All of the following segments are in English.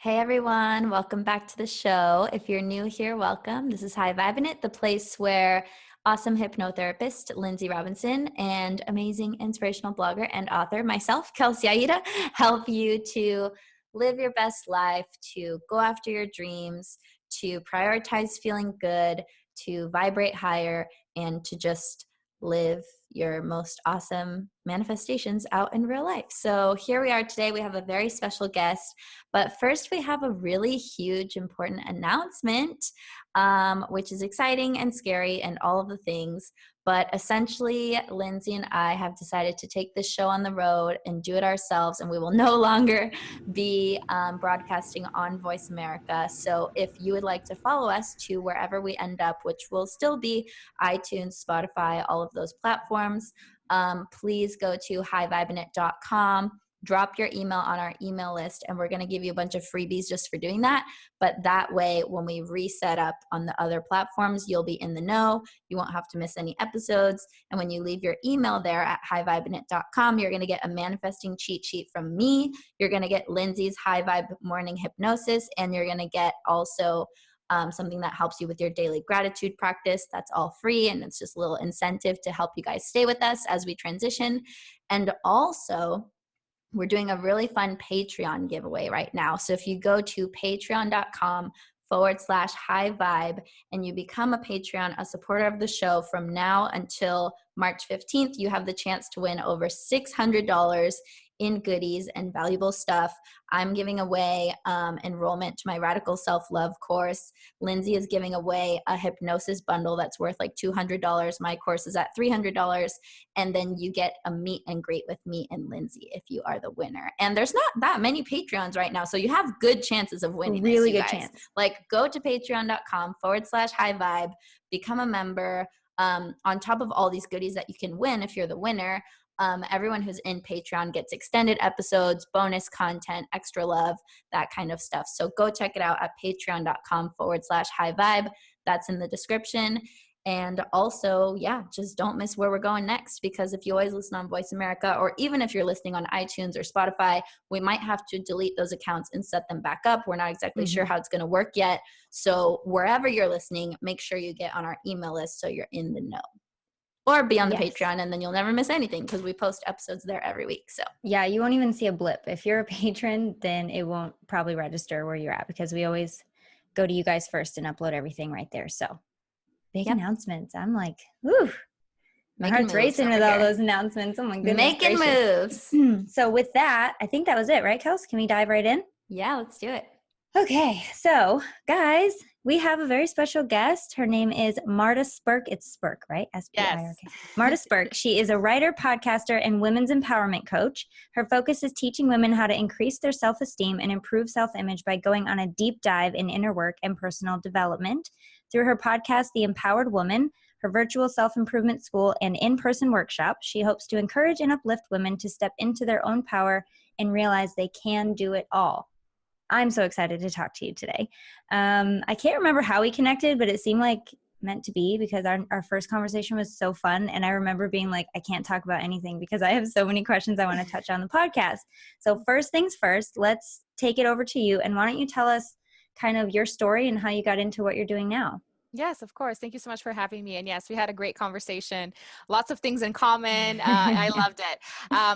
Hey everyone, welcome back to the show. If you're new here, welcome. This is Vibin It, the place where awesome hypnotherapist Lindsay Robinson and amazing inspirational blogger and author myself, Kelsey Aida, help you to live your best life, to go after your dreams, to prioritize feeling good, to vibrate higher, and to just live your most awesome manifestations out in real life. So here we are today. We have a very special guest. But first, we have a really huge, important announcement, which is exciting and scary and all of the things. But essentially, Lindsay and I have decided to take this show on the road and do it ourselves, and we will no longer be broadcasting on Voice America. So if you would like to follow us to wherever we end up, which will still be iTunes, Spotify, all of those platforms, please go to hivibinit.com. Drop your email on our email list, and we're going to give you a bunch of freebies just for doing that. But that way, when we reset up on the other platforms, you'll be in the know. You won't have to miss any episodes. And when you leave your email there at hivibinit.com, you're going to get a manifesting cheat sheet from me. You're going to get Lindsay's High Vibe Morning Hypnosis, and you're going to get also something that helps you with your daily gratitude practice. That's all free, and it's just a little incentive to help you guys stay with us as we transition. And also, we're doing a really fun Patreon giveaway right now. So if you go to patreon.com/high vibe and you become a Patreon, a supporter of the show from now until March 15th, you have the chance to win over $600 in goodies and valuable stuff. I'm giving away enrollment to my Radical Self-Love course. Lindsay is giving away a hypnosis bundle that's worth like $200. My course is at $300. And then you get a meet and greet with me and Lindsay if you are the winner. And there's not that many Patreons right now, so you have good chances of winning. Really this, good guys. chance. Like, go to patreon.com/high vibe, become a member. On top of all these goodies that you can win if you're the winner, everyone who's in Patreon gets extended episodes, bonus content, extra love, that kind of stuff. So go check it out at patreon.com/high vibe. That's in the description. And also, just don't miss where we're going next, because if you always listen on Voice America, or even if you're listening on iTunes or Spotify, we might have to delete those accounts and set them back up. We're not exactly sure how it's going to work yet. So wherever you're listening, make sure you get on our email list so you're in the know. Or be on the Patreon, and then you'll never miss anything because we post episodes there every week. So yeah, you won't even see a blip. If you're a patron, then it won't probably register where you're at, because we always go to you guys first and upload everything right there. So big announcements. I'm like, whew, my heart's racing with all those announcements. Oh my goodness. Making moves. So with that, I think that was it, right, Kels? Can we dive right in? Yeah, let's do it. Okay, so guys, we have a very special guest. Her name is Marta Spirk. It's Spirk, right? S-P-I-R-K. Yes. Marta Spirk. She is a writer, podcaster, and women's empowerment coach. Her focus is teaching women how to increase their self-esteem and improve self-image by going on a deep dive in inner work and personal development. Through her podcast, The Empowered Woman, her virtual self-improvement school, and in-person workshop, she hopes to encourage and uplift women to step into their own power and realize they can do it all. I'm so excited to talk to you today. I can't remember how we connected, but it seemed like meant to be, because our first conversation was so fun. And I remember being like, I can't talk about anything because I have so many questions I want to touch on the podcast. So first things first, let's take it over to you. And why don't you tell us kind of your story and how you got into what you're doing now? Yes, of course. Thank you so much for having me. And yes, we had a great conversation. Lots of things in common. I loved it.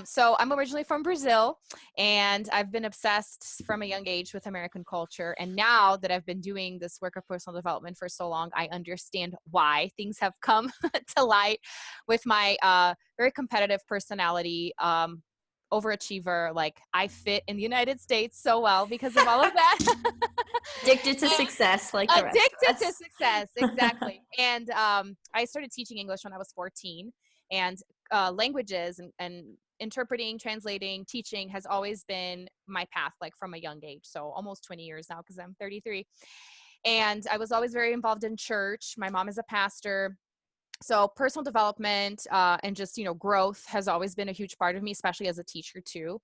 So I'm originally from Brazil, and I've been obsessed from a young age with American culture. And now that I've been doing this work of personal development for so long, I understand why things have come to light with my very competitive personality. Overachiever, like I fit in the United States so well because of all of that. Addicted to success, like the rest of us. Addicted to success, exactly. And I started teaching English when I was 14, and languages and interpreting, translating, teaching has always been my path, like from a young age. So almost 20 years now, because I'm 33. And I was always very involved in church. My mom is a pastor. So personal development and just, growth has always been a huge part of me, especially as a teacher too.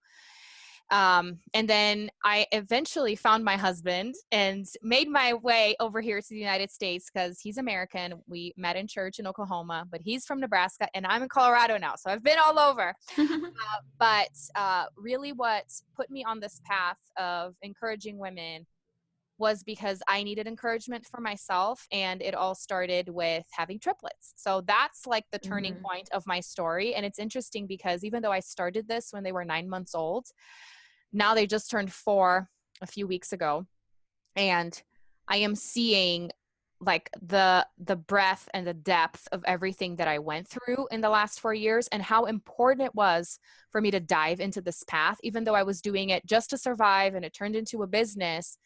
And then I eventually found my husband and made my way over here to the United States because he's American. We met in church in Oklahoma, but he's from Nebraska and I'm in Colorado now. So I've been all over. But really what put me on this path of encouraging women was because I needed encouragement for myself. And it all started with having triplets. So that's like the turning point of my story. And it's interesting because even though I started this when they were 9 months old, now they just turned 4 a few weeks ago. And I am seeing like the breadth and the depth of everything that I went through in the last 4 years and how important it was for me to dive into this path, even though I was doing it just to survive and it turned into a business.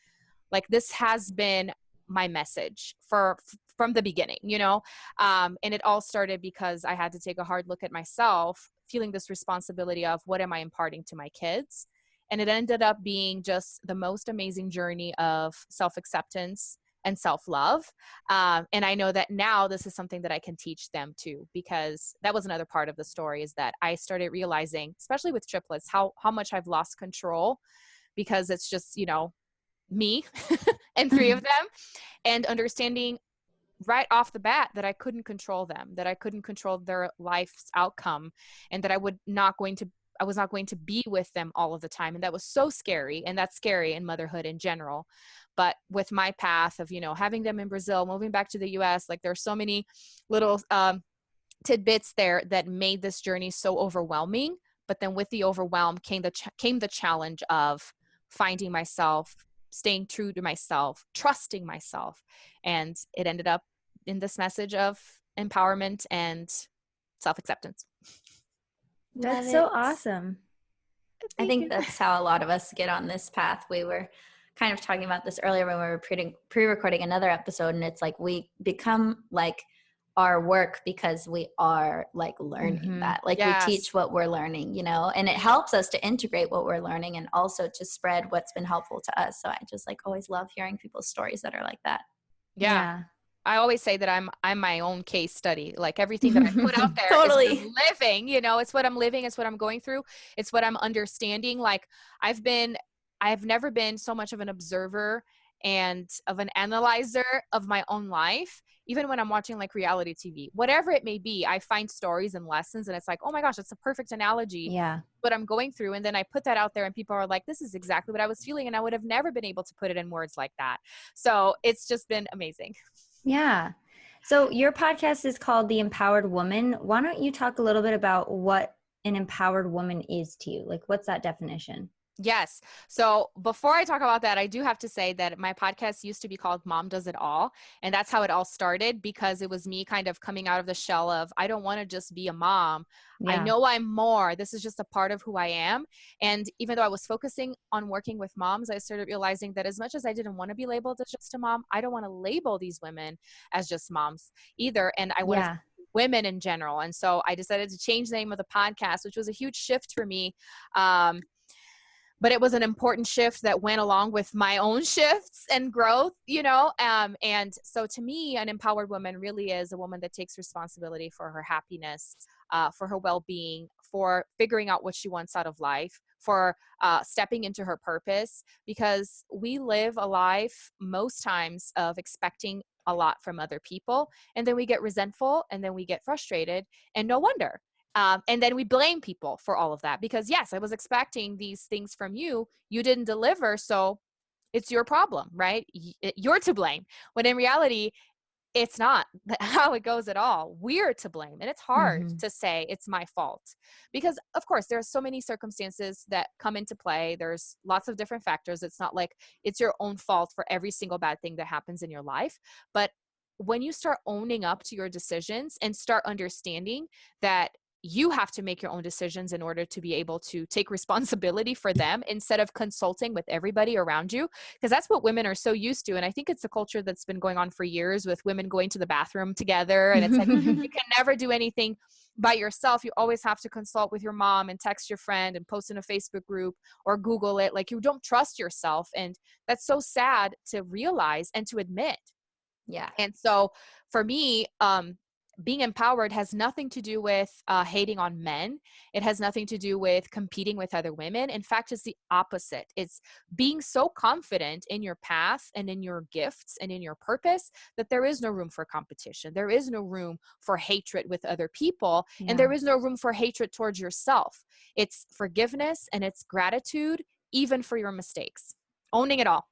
Like this has been my message from the beginning, you know? And it all started because I had to take a hard look at myself, feeling this responsibility of what am I imparting to my kids? And it ended up being just the most amazing journey of self-acceptance and self-love. And I know that now this is something that I can teach them too, because that was another part of the story is that I started realizing, especially with triplets, how much I've lost control because it's just, you know, me and 3 of them, and understanding right off the bat that I couldn't control them, that I couldn't control their life's outcome, and that I was not going to be with them all of the time. And that was so scary. And that's scary in motherhood in general. But with my path of, you know, having them in Brazil, moving back to the US, like there's so many little tidbits there that made this journey so overwhelming. But then with the overwhelm came the challenge of finding myself, staying true to myself, trusting myself. And it ended up in this message of empowerment and self-acceptance. That's so awesome. I think that's how a lot of us get on this path. We were kind of talking about this earlier when we were pre-recording another episode, and it's like we become like our work because we are like learning that. Like we teach what we're learning, you know, and it helps us to integrate what we're learning and also to spread what's been helpful to us. So I just like always love hearing people's stories that are like that. Yeah. I always say that I'm my own case study. Like everything that I put out there Totally. is what I'm living, you know, it's what I'm living. It's what I'm going through. It's what I'm understanding. Like I've never been so much of an observer and of an analyzer of my own life. Even when I'm watching like reality TV, whatever it may be, I find stories and lessons and it's like, oh my gosh, that's a perfect analogy. Yeah. What I'm going through. And then I put that out there and people are like, this is exactly what I was feeling. And I would have never been able to put it in words like that. So it's just been amazing. Yeah. So your podcast is called The Empowered Woman. Why don't you talk a little bit about what an empowered woman is to you? Like, what's that definition? Yes. So before I talk about that, I do have to say that my podcast used to be called Mom Does It All. And that's how it all started because it was me kind of coming out of the shell of, I don't want to just be a mom. Yeah. I know I'm more. This is just a part of who I am. And even though I was focusing on working with moms, I started realizing that as much as I didn't want to be labeled as just a mom, I don't want to label these women as just moms either. And I want to women in general. And so I decided to change the name of the podcast, which was a huge shift for me. But it was an important shift that went along with my own shifts and growth, you know? And so to me, an empowered woman really is a woman that takes responsibility for her happiness, for her well-being, for figuring out what she wants out of life, for stepping into her purpose, because we live a life most times of expecting a lot from other people. And then we get resentful and then we get frustrated, and no wonder. And then we blame people for all of that because yes, I was expecting these things from you. You didn't deliver. So it's your problem, right? You're to blame. When in reality, it's not how it goes at all. We're to blame. And it's hard to say it's my fault because of course there are so many circumstances that come into play. There's lots of different factors. It's not like it's your own fault for every single bad thing that happens in your life. But when you start owning up to your decisions and start understanding that you have to make your own decisions in order to be able to take responsibility for them instead of consulting with everybody around you. Because that's what women are so used to. And I think it's a culture that's been going on for years with women going to the bathroom together. And it's like, you can never do anything by yourself. You always have to consult with your mom and text your friend and post in a Facebook group or Google it. Like you don't trust yourself. And that's so sad to realize and to admit. Yeah. And so for me, being empowered has nothing to do with hating on men. It has nothing to do with competing with other women. In fact, it's the opposite. It's being so confident in your path and in your gifts and in your purpose that there is no room for competition. There is no room for hatred with other people. And there is no room for hatred towards yourself. It's forgiveness and it's gratitude, even for your mistakes. Owning it all.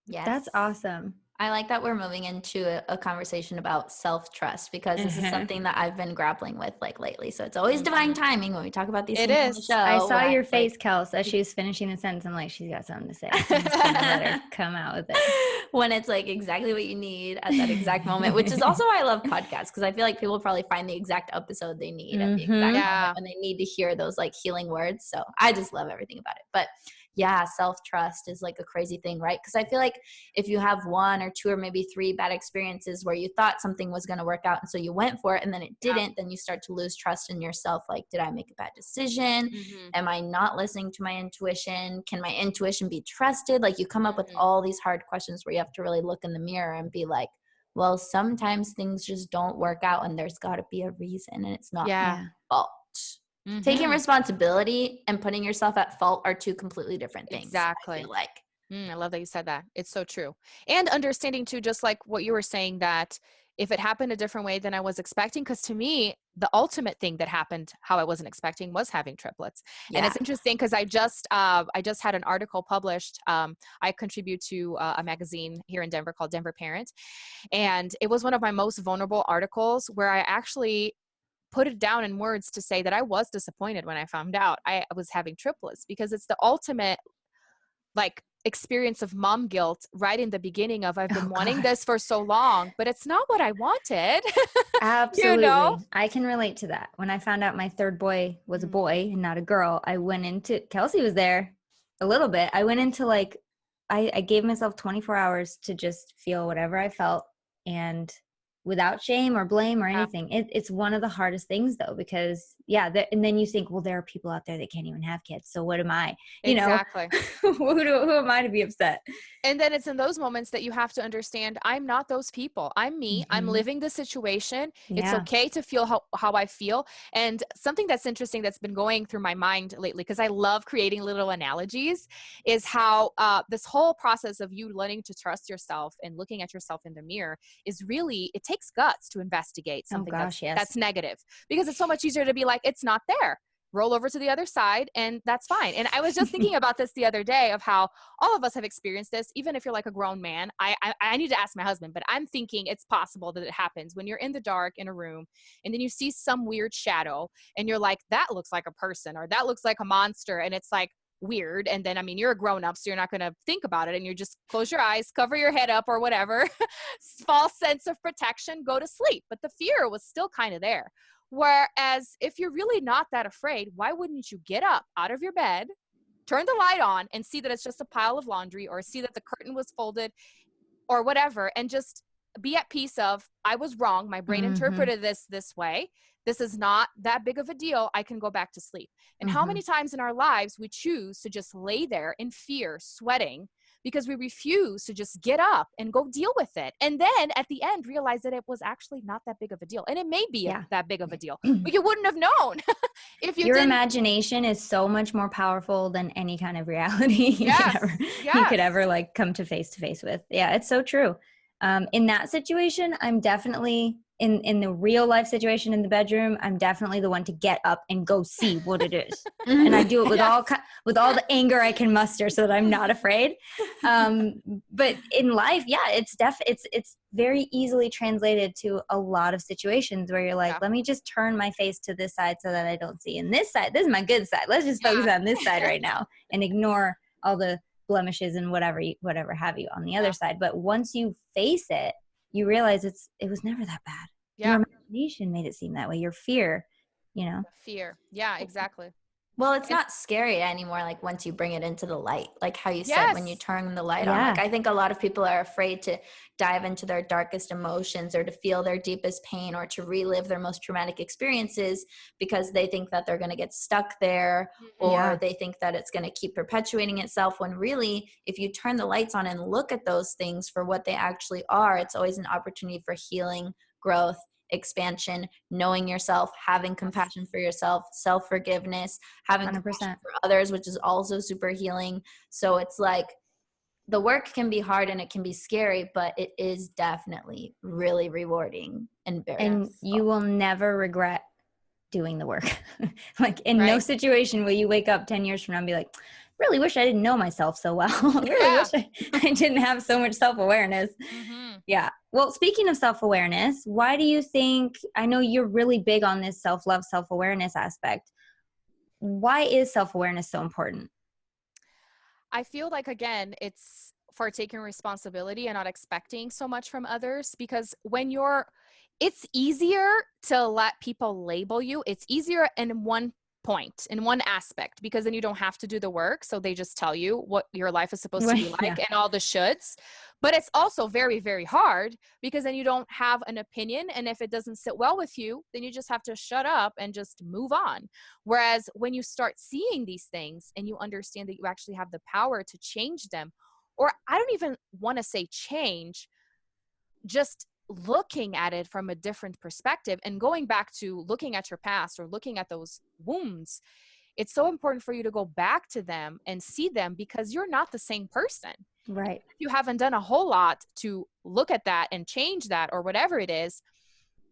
Yes. That's awesome. I like that we're moving into a conversation about self-trust, because this is something that I've been grappling with like lately. So it's always divine timing when we talk about these It things on the is. show. I saw when your face, like, Kels, as she was finishing the sentence. I'm like, she's got something to say. I'm just gonna let her come out with it. when it's like exactly what you need at that exact moment, which is also why I love podcasts, because I feel like people probably find the exact episode they need at the exact moment when they need to hear those like healing words. So I just love everything about it. But yeah, self-trust is like a crazy thing, right? Because I feel like if you have one or two or maybe three bad experiences where you thought something was going to work out and so you went for it and then it didn't, then you start to lose trust in yourself. Like, did I make a bad decision? Am I not listening to my intuition? Can my intuition be trusted? Like, you come up with all these hard questions where you have to really look in the mirror and be like, well, sometimes things just don't work out and there's got to be a reason, and it's not my fault. Taking responsibility and putting yourself at fault are two completely different things. Exactly. I feel like. I love that you said that. It's so true. And understanding too, just like what you were saying, that if it happened a different way than I was expecting, because to me, the ultimate thing that happened how I wasn't expecting was having triplets. And it's interesting because I just had an article published. I contribute to a magazine here in Denver called Denver Parent. And it was one of my most vulnerable articles where I actually put it down in words to say that I was disappointed when I found out I was having triplets, because it's the ultimate like experience of mom guilt right in the beginning of I've been wanting this for so long, but it's not what I wanted. Absolutely. You know? I can relate to that. When I found out my third boy was a boy and not a girl, I went into, Kelsey was there a little bit. I went into like, I gave myself 24 hours to just feel whatever I felt, and without shame or blame or anything. It's one of the hardest things though, because and then you think, well, there are people out there that can't even have kids. So what am I, Exactly. who am I to be upset? And then it's in those moments that you have to understand, I'm not those people. I'm me. I'm living the situation. It's okay to feel how I feel. And something that's interesting that's been going through my mind lately, because I love creating little analogies, is how this whole process of you learning to trust yourself and looking at yourself in the mirror is really, it takes guts to investigate something that's negative, because it's so much easier to be like, it's not there. Roll over to the other side and that's fine. And I was just thinking about this the other day of how all of us have experienced this. Even if you're like a grown man, I need to ask my husband, but I'm thinking it's possible that it happens when you're in the dark in a room and then you see some weird shadow and you're like, that looks like a person or that looks like a monster. And it's like weird. And then, I mean, you're a grown up, so you're not going to think about it. And you just close your eyes, cover your head up or whatever, false sense of protection, go to sleep. But the fear was still kind of there. Whereas if you're really not that afraid, why wouldn't you get up out of your bed, turn the light on and see that it's just a pile of laundry, or see that the curtain was folded or whatever, and just be at peace of, I was wrong. My brain interpreted this way. This is not that big of a deal. I can go back to sleep. And how many times in our lives we choose to just lay there in fear, sweating, because we refuse to just get up and go deal with it. And then at the end, realize that it was actually not that big of a deal. And it may be that big of a deal, but you wouldn't have known if you didn't. Imagination is so much more powerful than any kind of reality you could ever like come to face with. Yeah, it's so true. In that situation, I'm definitely in the real life situation in the bedroom, I'm definitely the one to get up and go see what it is. And I do it with with all the anger I can muster so that I'm not afraid. But in life, it's very easily translated to a lot of situations where you're like, let me just turn my face to this side so that I don't see. And this side, this is my good side. Let's just focus on this side right now and ignore all the blemishes and whatever have you on the other side. But once you face it, you realize it was never that bad. Your imagination made it seem that way. Your fear, Fear. Yeah, exactly. Well, it's not scary anymore, like once you bring it into the light, like how you said, when you turn the light on. Like, I think a lot of people are afraid to dive into their darkest emotions or to feel their deepest pain or to relive their most traumatic experiences because they think that they're going to get stuck there or they think that it's going to keep perpetuating itself, when really, if you turn the lights on and look at those things for what they actually are, it's always an opportunity for healing, growth, expansion, knowing yourself, having compassion for yourself, self-forgiveness, having 100%. compassion for others, which is also super healing. So it's like the work can be hard and it can be scary, but it is definitely really rewarding and very And useful. you will never regret doing the work. Like in no Right. situation will you wake up 10 years from now and be like, really wish I didn't know myself so well. Really Yeah. wish I didn't have so much self-awareness. Mm-hmm. Yeah. Well, speaking of self-awareness, why do you think, I know you're really big on this self-love, self-awareness aspect. Why is self-awareness so important? I feel like, again, it's for taking responsibility and not expecting so much from others, because it's easier to let people label you. It's easier in one point, in one aspect, because then you don't have to do the work. So they just tell you what your life is supposed to be like Yeah. and all the shoulds. But it's also very, very hard, because then you don't have an opinion. And if it doesn't sit well with you, then you just have to shut up and just move on. Whereas when you start seeing these things and you understand that you actually have the power to change them, or I don't even want to say change, just looking at it from a different perspective and going back to looking at your past or looking at those wounds, it's so important for you to go back to them and see them, because you're not the same person. Right. If you haven't done a whole lot to look at that and change that or whatever it is,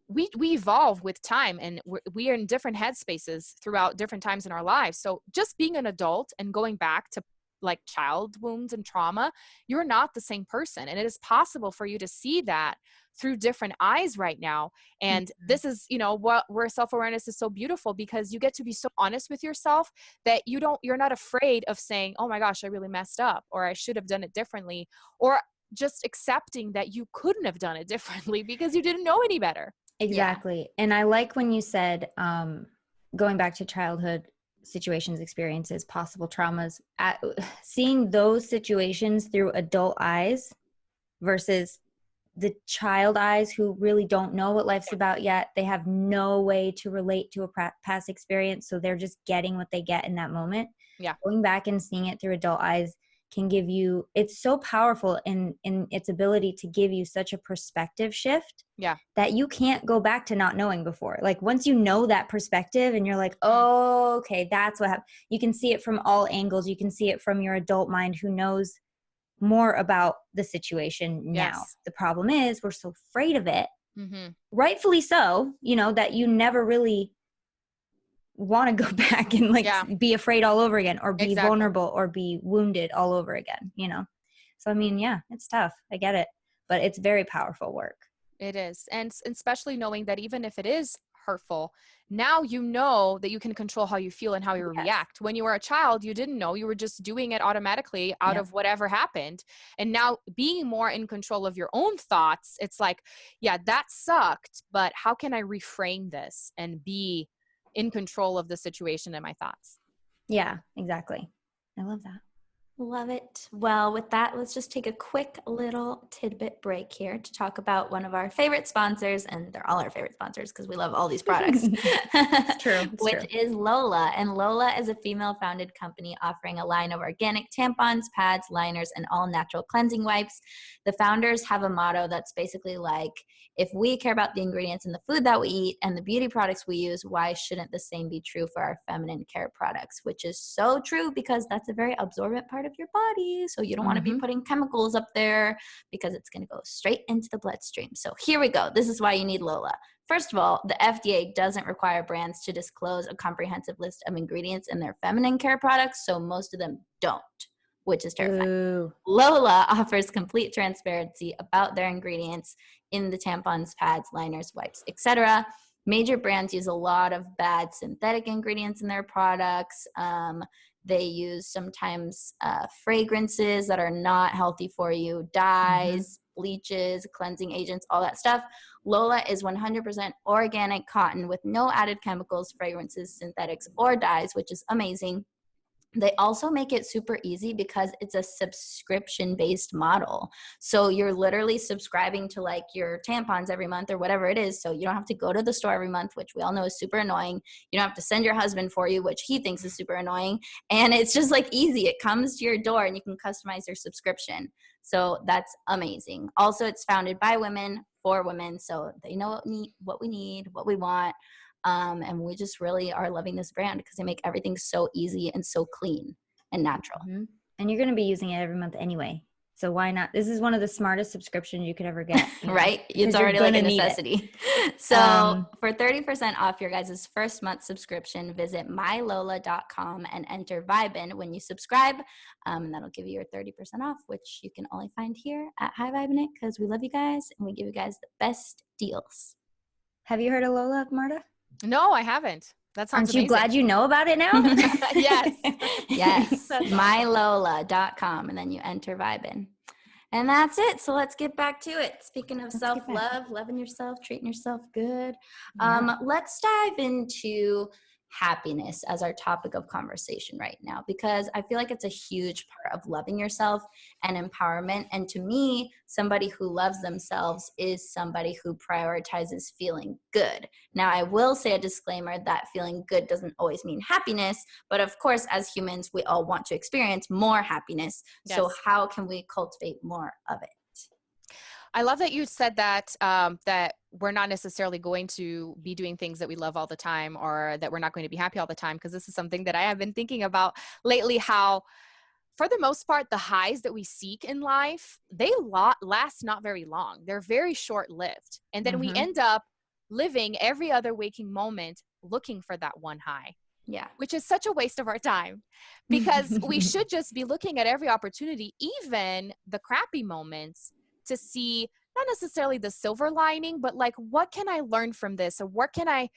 we evolve with time, and we are in different headspaces throughout different times in our lives. So just being an adult and going back to like child wounds and trauma, you're not the same person. And it is possible for you to see that through different eyes right now. And this is, where self-awareness is so beautiful, because you get to be so honest with yourself that you're not afraid of saying, oh my gosh, I really messed up, or I should have done it differently, or just accepting that you couldn't have done it differently because you didn't know any better. Exactly. Yeah. And I like when you said, going back to childhood situations, experiences, possible traumas, seeing those situations through adult eyes versus the child eyes who really don't know what life's about yet. They have no way to relate to a past experience. So they're just getting what they get in that moment. Yeah. Going back and seeing it through adult eyes can give you, it's so powerful in its ability to give you such a perspective shift. Yeah. That you can't go back to not knowing before. Like once you know that perspective and you're like, oh, okay, that's what happened. You can see it from all angles. You can see it from your adult mind who knows more about the situation now. Yes. The problem is we're so afraid of it. Mm-hmm. Rightfully so, that you never really want to go back and be afraid all over again, or be vulnerable, or be wounded all over again, So, I mean, yeah, it's tough. I get it, but it's very powerful work. It is. And especially knowing that even if it is hurtful, now you know that you can control how you feel and how you react. When you were a child, you didn't know. You were just doing it automatically out of whatever happened. And now being more in control of your own thoughts, it's like, yeah, that sucked, but how can I reframe this and be in control of the situation and my thoughts? Yeah, exactly. I love that. Love it. Well, with that, let's just take a quick little tidbit break here to talk about one of our favorite sponsors, and they're all our favorite sponsors because we love all these products. It's true. Which is Lola. And Lola is a female-founded company offering a line of organic tampons, pads, liners, and all-natural cleansing wipes. The founders have a motto that's basically like, if we care about the ingredients in the food that we eat and the beauty products we use, why shouldn't the same be true for our feminine care products? Which is so true, because that's a very absorbent part of your body. So you don't want to be putting chemicals up there, because it's going to go straight into the bloodstream. So here we go. This is why you need Lola. First of all, the FDA doesn't require brands to disclose a comprehensive list of ingredients in their feminine care products, so most of them don't, which is terrifying. Ooh. Lola offers complete transparency about their ingredients in the tampons, pads, liners, wipes, etc. Major brands use a lot of bad synthetic ingredients in their products. They use sometimes fragrances that are not healthy for you, dyes, bleaches, cleansing agents, all that stuff. Lola is 100% organic cotton with no added chemicals, fragrances, synthetics, or dyes, which is amazing. They also make it super easy because it's a subscription-based model. So you're literally subscribing to like your tampons every month or whatever it is. So you don't have to go to the store every month, which we all know is super annoying. You don't have to send your husband for you, which he thinks is super annoying. And it's just like easy. It comes to your door and you can customize your subscription. So that's amazing. Also, it's founded by women for women. So they know what we need, what we want. And we just really are loving this brand because they make everything so easy and so clean and natural. Mm-hmm. And you're going to be using it every month anyway. So why not? This is one of the smartest subscriptions you could ever get. Right? It's already like a necessity. So for 30% off your guys' first month subscription, visit mylola.com and enter Vibin when you subscribe. And that'll give you your 30% off, which you can only find here at Hi Vibin It because we love you guys and we give you guys the best deals. Have you heard of Lola, Marta? No, I haven't. That sounds Aren't you amazing. glad you know about it now? Yes. Yes. mylola.com and then you enter Vibin. And that's it. So let's get back to it. Speaking of self-love, loving yourself, treating yourself good. Let's dive into happiness as our topic of conversation right now, because I feel like it's a huge part of loving yourself and empowerment. And to me, somebody who loves themselves is somebody who prioritizes feeling good. Now, I will say a disclaimer that feeling good doesn't always mean happiness, but of course, as humans, we all want to experience more happiness. Yes. So how can we cultivate more of it? I love that you said that, that we're not necessarily going to be doing things that we love all the time, or that we're not going to be happy all the time. Because this is something that I have been thinking about lately, how for the most part, the highs that we seek in life, they last not very long. They're very short-lived. And then we end up living every other waking moment looking for that one high. Yeah. Which is such a waste of our time, because we should just be looking at every opportunity, even the crappy moments, to see not necessarily the silver lining, but like, what can I learn from this? Or what can I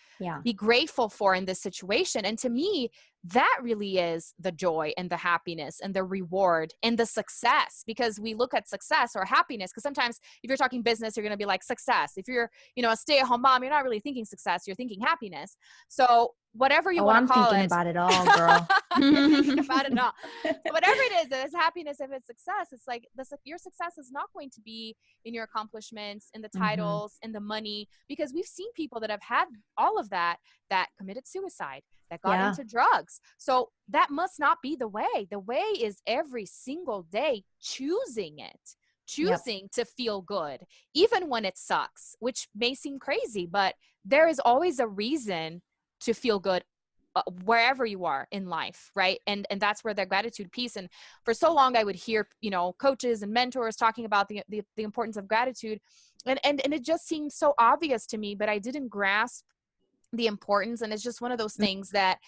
be grateful for in this situation? And to me, that really is the joy and the happiness and the reward and the success, because we look at success or happiness. Because sometimes if you're talking business, you're going to be like success. If you're, a stay-at-home mom, you're not really thinking success, you're thinking happiness. So whatever you want to call it. I'm thinking about it all, girl. You're thinking about it all. So whatever it is, if it's happiness, if it's success, it's like your success is not going to be in your accomplishments, in the titles, in the money, because we've seen people that have had all of that committed suicide, that got into drugs. So that must not be the way. The way is every single day choosing to feel good, even when it sucks, which may seem crazy, but there is always a reason to feel good wherever you are in life, right? And that's where the gratitude piece. And for so long, I would hear, coaches and mentors talking about the importance of gratitude, and it just seemed so obvious to me, but I didn't grasp the importance. And it's just one of those things that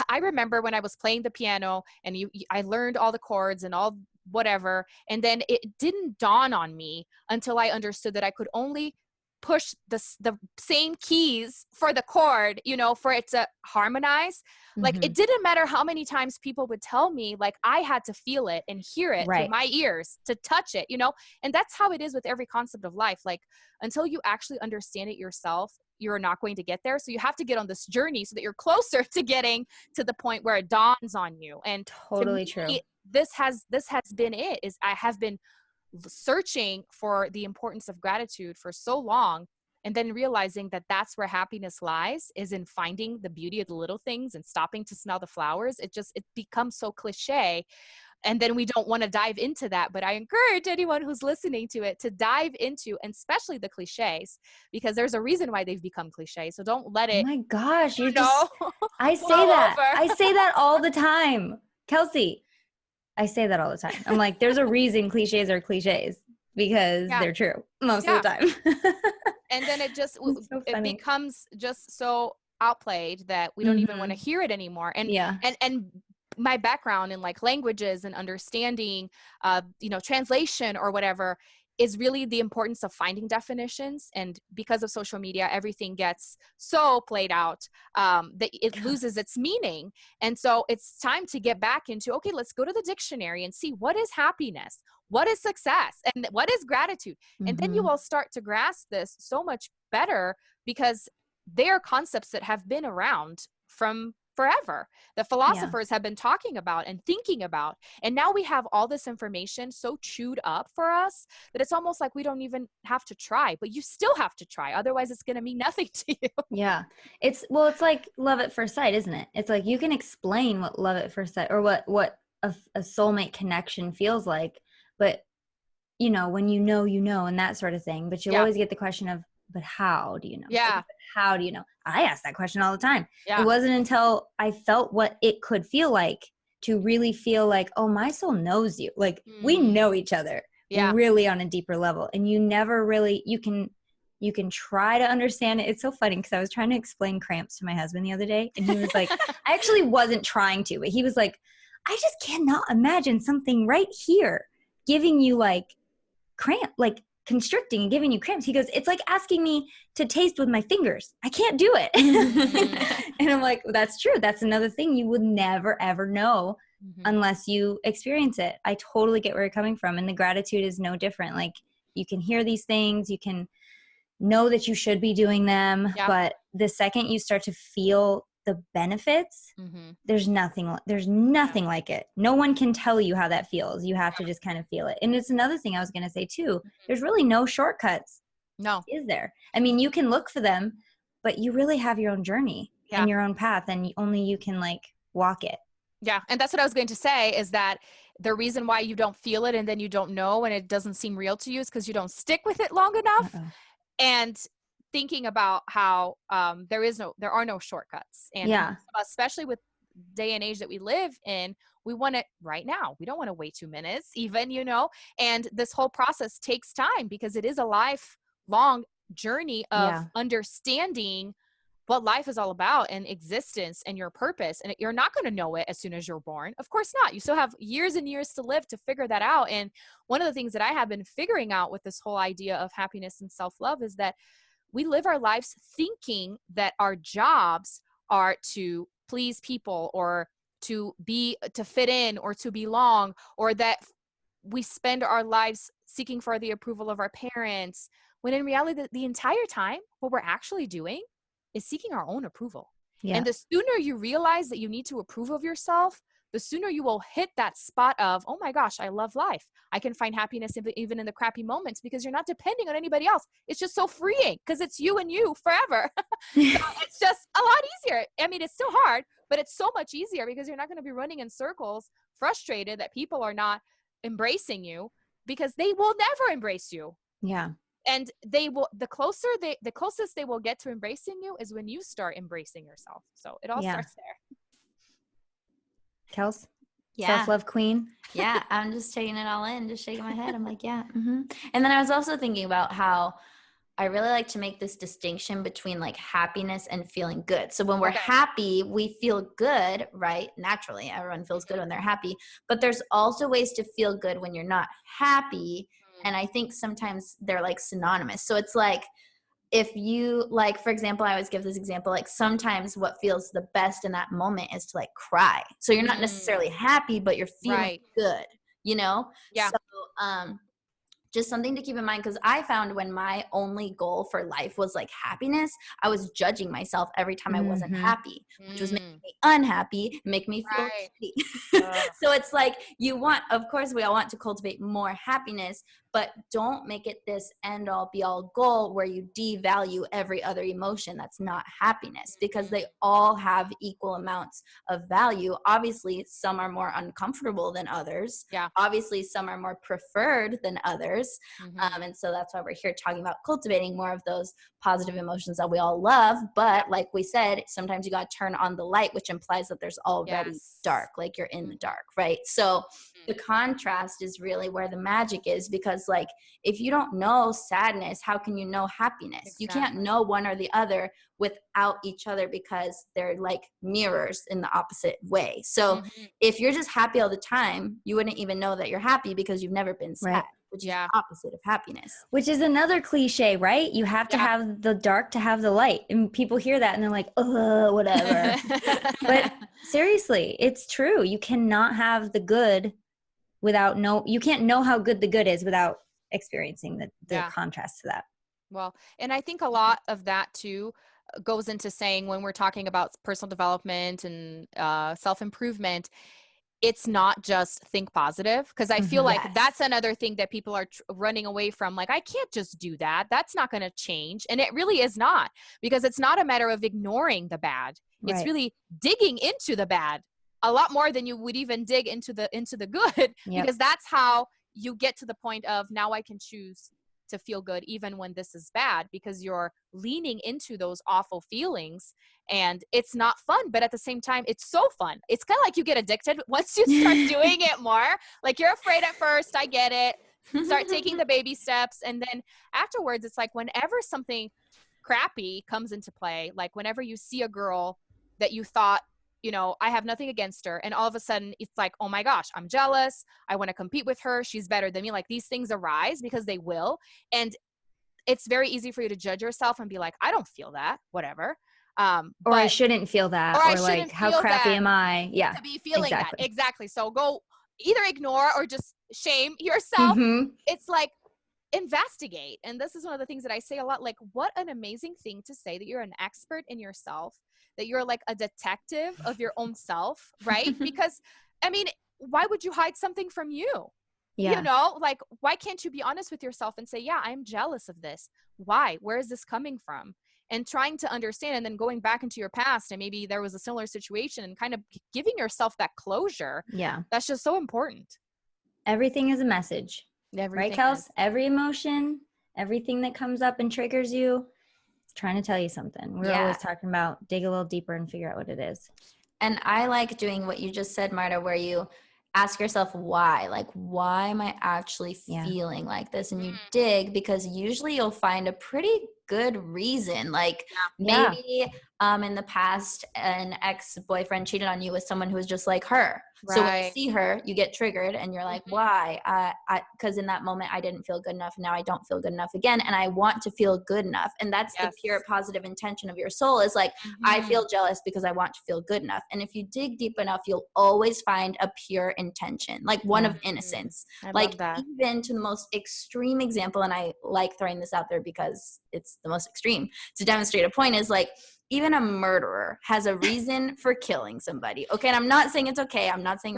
I remember when I was playing the piano and I learned all the chords and all whatever, and then it didn't dawn on me until I understood that I could only push the same keys for the chord, for it to harmonize. Like, it didn't matter how many times people would tell me, like, I had to feel it and hear it through my ears, to touch it, and that's how it is with every concept of life. Like, until you actually understand it yourself, you're not going to get there. So you have to get on this journey so that you're closer to getting to the point where it dawns on you. And totally true. This has been it. Is I have been searching for the importance of gratitude for so long, and then realizing that that's where happiness lies, is in finding the beauty of the little things and stopping to smell the flowers. It becomes so cliche, and then we don't want to dive into that. But I encourage anyone who's listening to it to dive into, and especially the cliches, because there's a reason why they've become cliches. So don't let it. Oh my gosh, I say that. I say that all the time, Kelsey. I say that all the time. I'm like, there's a reason cliches are cliches, because they're true most of the time. And then it becomes just so outplayed that we don't even want to hear it anymore. And and my background in like languages and understanding, translation or whatever, is really the importance of finding definitions. And because of social media, everything gets so played out that it loses its meaning. And so it's time to get back into, okay, let's go to the dictionary and see, what is happiness? What is success? And what is gratitude? And then you will start to grasp this so much better, because they are concepts that have been around for forever, that philosophers have been talking about and thinking about. And now we have all this information so chewed up for us that it's almost like we don't even have to try, but you still have to try. Otherwise it's going to mean nothing to you. Yeah. It's like love at first sight, isn't it? It's like you can explain what love at first sight or what a soulmate connection feels like, but when you know, and that sort of thing, but you'll always get the question of, but how do you know? Yeah. How do you know? I ask that question all the time. Yeah. It wasn't until I felt what it could feel like to really feel like, oh, my soul knows you. Like we know each other really on a deeper level. And you never really, you can try to understand it. It's so funny because I was trying to explain cramps to my husband the other day. And he was like, I actually wasn't trying to, but he was like, I just cannot imagine something right here giving you like cramp, like constricting and giving you cramps. He goes, it's like asking me to taste with my fingers. I can't do it. And I'm like, well, that's true. That's another thing you would never, ever know unless you experience it. I totally get where you're coming from. And the gratitude is no different. Like you can hear these things, you can know that you should be doing them. But the second you start to feel the benefits, there's nothing like it. No one can tell you how that feels. You have to just kind of feel it. And it's another thing I was going to say too. There's really no shortcuts. No. Is there? I mean, you can look for them, but you really have your own journey and your own path, and only you can like walk it. Yeah. And that's what I was going to say, is that the reason why you don't feel it and then you don't know and it doesn't seem real to you is because you don't stick with it long enough. And thinking about how there are no shortcuts. And especially with day and age that we live in, we want it right now. We don't want to wait 2 minutes even, and this whole process takes time because it is a lifelong journey of understanding what life is all about and existence and your purpose. And you're not going to know it as soon as you're born. Of course not. You still have years and years to live to figure that out. And one of the things that I have been figuring out with this whole idea of happiness and self-love is that we live our lives thinking that our jobs are to please people or to fit in or to belong, or that we spend our lives seeking for the approval of our parents, when in reality, the entire time, what we're actually doing is seeking our own approval. And the sooner you realize that you need to approve of yourself, the sooner you will hit that spot of, oh my gosh, I love life. I can find happiness even in the crappy moments because you're not depending on anybody else. It's just so freeing because it's you and you forever. So it's just a lot easier. I mean, it's still hard, but it's so much easier because you're not going to be running in circles, frustrated that people are not embracing you, because they will never embrace you. Yeah. And they will, the closest they will get to embracing you is when you start embracing yourself. So it all starts there. Kels? Self-love queen? Yeah, I'm just taking it all in, just shaking my head. I'm like, yeah. And then I was also thinking about how I really like to make this distinction between like happiness and feeling good. So when we're happy, we feel good, right? Naturally, everyone feels good when they're happy. But there's also ways to feel good when you're not happy. And I think sometimes they're like synonymous. So it's like, if you like, for example, I always give this example, like sometimes what feels the best in that moment is to like cry. So you're not necessarily happy, but you're feeling good, Yeah. So, just something to keep in mind, because I found when my only goal for life was like happiness, I was judging myself every time I wasn't happy, which was making me unhappy, make me feel shitty. So it's like of course we all want to cultivate more happiness, but don't make it this end all be all goal where you devalue every other emotion that's not happiness, because they all have equal amounts of value. Obviously, some are more uncomfortable than others. Yeah. Obviously, some are more preferred than others. And so that's why we're here talking about cultivating more of those positive emotions that we all love. But like we said, sometimes you got to turn on the light, which implies that there's already dark, like you're in the dark, right? So the contrast is really where the magic is, because like if you don't know sadness, how can you know happiness? You can't know one or the other without each other, because they're like mirrors in the opposite way. So if you're just happy all the time, you wouldn't even know that you're happy because you've never been sad, which is the opposite of happiness. Which is another cliche, right? You have to have the dark to have the light. And people hear that and they're like, oh, whatever. But seriously, it's true. You cannot have the good you can't know how good the good is without experiencing the contrast to that. Well, and I think a lot of that too, goes into saying when we're talking about personal development and self-improvement, it's not just think positive, because I feel like Yes. that's another thing that people are running away from. Like, I can't just do that. That's not going to change. And it really is not, because it's not a matter of ignoring the bad. It's Right. really digging into the bad a lot more than you would even dig into the good, Yep. because that's how you get to the point of, now I can choose to feel good even when this is bad, because you're leaning into those awful feelings. And it's not fun, but at the same time, it's so fun. It's kind of like you get addicted once you start doing it more. Like, you're afraid at first, I get it. Start taking the baby steps, and then afterwards, it's like whenever something crappy comes into play, like whenever you see a girl that you thought, I have nothing against her, and all of a sudden it's like, oh my gosh, I'm jealous, I want to compete with her, she's better than me. Like, these things arise, because they will. And it's very easy for you to judge yourself and be like, I don't feel that, whatever. Or I shouldn't feel that. Or I Or like, shouldn't how feel crappy that am I? Yeah. to be feeling exactly. that. Exactly. So go either ignore or just shame yourself. Mm-hmm. It's like, investigate. And this is one of the things that I say a lot. Like, what an amazing thing to say that you're an expert in yourself, that you're like a detective of your own self, right? Because, I mean, why would you hide something from you? Yeah. Like, why can't you be honest with yourself and say, yeah, I'm jealous of this. Why? Where is this coming from? And trying to understand, and then going back into your past, and maybe there was a similar situation, and kind of giving yourself that closure. Yeah. That's just so important. Everything is a message. Everything right, Kels? is. Every emotion, everything that comes up and triggers you, it's trying to tell you something. We're always talking about dig a little deeper and figure out what it is. And I like doing what you just said, Marta, where you ask yourself why. Like, why am I actually feeling like this? And you dig, because usually you'll find a pretty good reason. Like, maybe in the past, an ex-boyfriend cheated on you with someone who was just like her. Right. So when you see her, you get triggered, and you're like, why? Because in that moment, I didn't feel good enough. Now I don't feel good enough again. And I want to feel good enough. And that's the pure positive intention of your soul, is like, I feel jealous because I want to feel good enough. And if you dig deep enough, you'll always find a pure intention, like one of innocence. Like, even to the most extreme example, and I like throwing this out there because it's the most extreme to demonstrate a point, is like, even a murderer has a reason for killing somebody. Okay. And I'm not saying it's okay. I'm not saying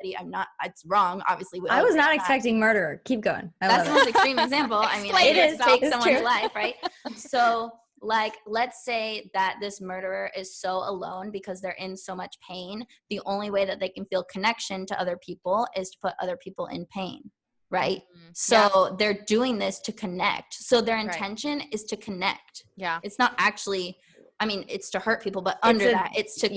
it's wrong. Obviously. I was not expecting murderer. Keep going. That's the most extreme example. I mean, it is take someone's life, right? So, like, let's say that this murderer is so alone because they're in so much pain. The only way that they can feel connection to other people is to put other people in pain. Right. So they're doing this to connect. So their intention is to connect. Yeah. It's not actually, I mean, it's to hurt people, but it's to